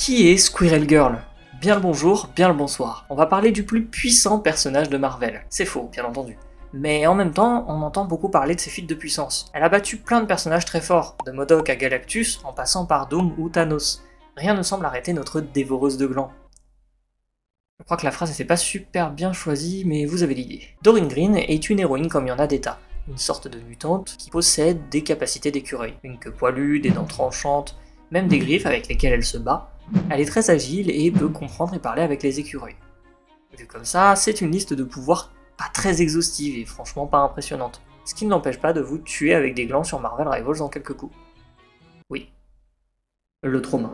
Qui est Squirrel Girl? Bien le bonjour, bien le bonsoir. On va parler du plus puissant personnage de Marvel. C'est faux, bien entendu. Mais en même temps, on entend beaucoup parler de ses fuites de puissance. Elle a battu plein de personnages très forts, de MODOK à Galactus, en passant par Doom ou Thanos. Rien ne semble arrêter notre dévoreuse de glands. Je crois que la phrase n'était pas super bien choisie, mais vous avez l'idée. Doreen Green est une héroïne comme il y en a des tas. Une sorte de mutante qui possède des capacités d'écureuil. Une queue poilue, des dents tranchantes, même des griffes avec lesquelles elle se bat. Elle est très agile et peut comprendre et parler avec les écureuils. Vu comme ça, c'est une liste de pouvoirs pas très exhaustive et franchement pas impressionnante. Ce qui ne l'empêche pas de vous tuer avec des glands sur Marvel Rivals en quelques coups. Oui. Le trauma.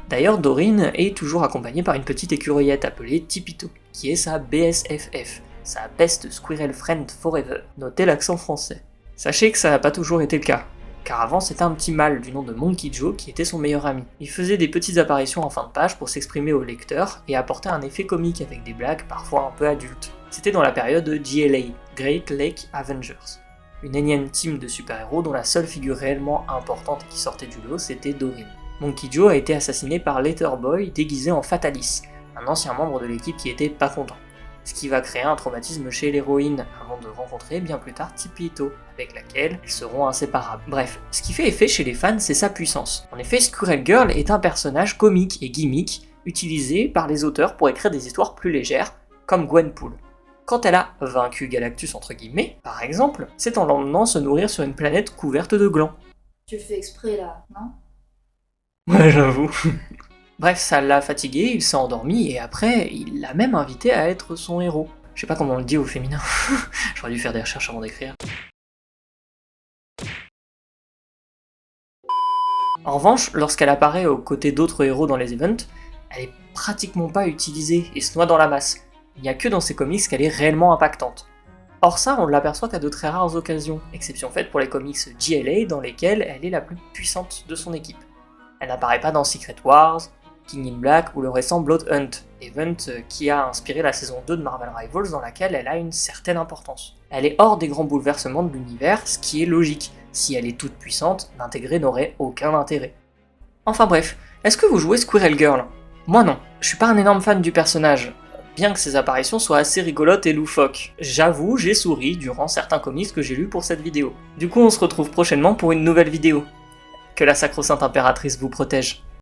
D'ailleurs, Doreen est toujours accompagnée par une petite écureuillette appelée Tipito, qui est sa BSFF, sa Best Squirrel Friend Forever. Notez l'accent français. Sachez que ça n'a pas toujours été le cas, car avant c'était un petit mâle du nom de Monkey Joe qui était son meilleur ami. Il faisait des petites apparitions en fin de page pour s'exprimer au lecteur et apporter un effet comique avec des blagues parfois un peu adultes. C'était dans la période de GLA, Great Lake Avengers. Une énième team de super-héros dont la seule figure réellement importante qui sortait du lot c'était Doreen. Monkey Joe a été assassiné par Letterboy déguisé en Fatalis, un ancien membre de l'équipe qui était pas content. Ce qui va créer un traumatisme chez l'héroïne, avant de rencontrer bien plus tard Tipito, avec laquelle ils seront inséparables. Bref, ce qui fait effet chez les fans, c'est sa puissance. En effet, Squirrel Girl est un personnage comique et gimmick, utilisé par les auteurs pour écrire des histoires plus légères, comme Gwenpool. Quand elle a vaincu Galactus entre guillemets, par exemple, c'est en l'emmenant se nourrir sur une planète couverte de glands. Tu le fais exprès là, non? Ouais, j'avoue. Bref, ça l'a fatigué, il s'est endormi, et après, il l'a même invité à être son héros. Je sais pas comment on le dit au féminin. J'aurais dû faire des recherches avant d'écrire. En revanche, lorsqu'elle apparaît aux côtés d'autres héros dans les events, elle est pratiquement pas utilisée et se noie dans la masse. Il n'y a que dans ses comics qu'elle est réellement impactante. Or ça, on ne l'aperçoit qu'à de très rares occasions, exception faite pour les comics GLA dans lesquels elle est la plus puissante de son équipe. Elle n'apparaît pas dans Secret Wars, King in Black ou le récent Blood Hunt, event qui a inspiré la saison 2 de Marvel Rivals dans laquelle elle a une certaine importance. Elle est hors des grands bouleversements de l'univers, ce qui est logique. Si elle est toute puissante, l'intégrer n'aurait aucun intérêt. Enfin bref, est-ce que vous jouez Squirrel Girl? Moi non, je suis pas un énorme fan du personnage, bien que ses apparitions soient assez rigolotes et loufoques. J'avoue, j'ai souri durant certains comics que j'ai lus pour cette vidéo. Du coup on se retrouve prochainement pour une nouvelle vidéo. Que la sacro-sainte impératrice vous protège.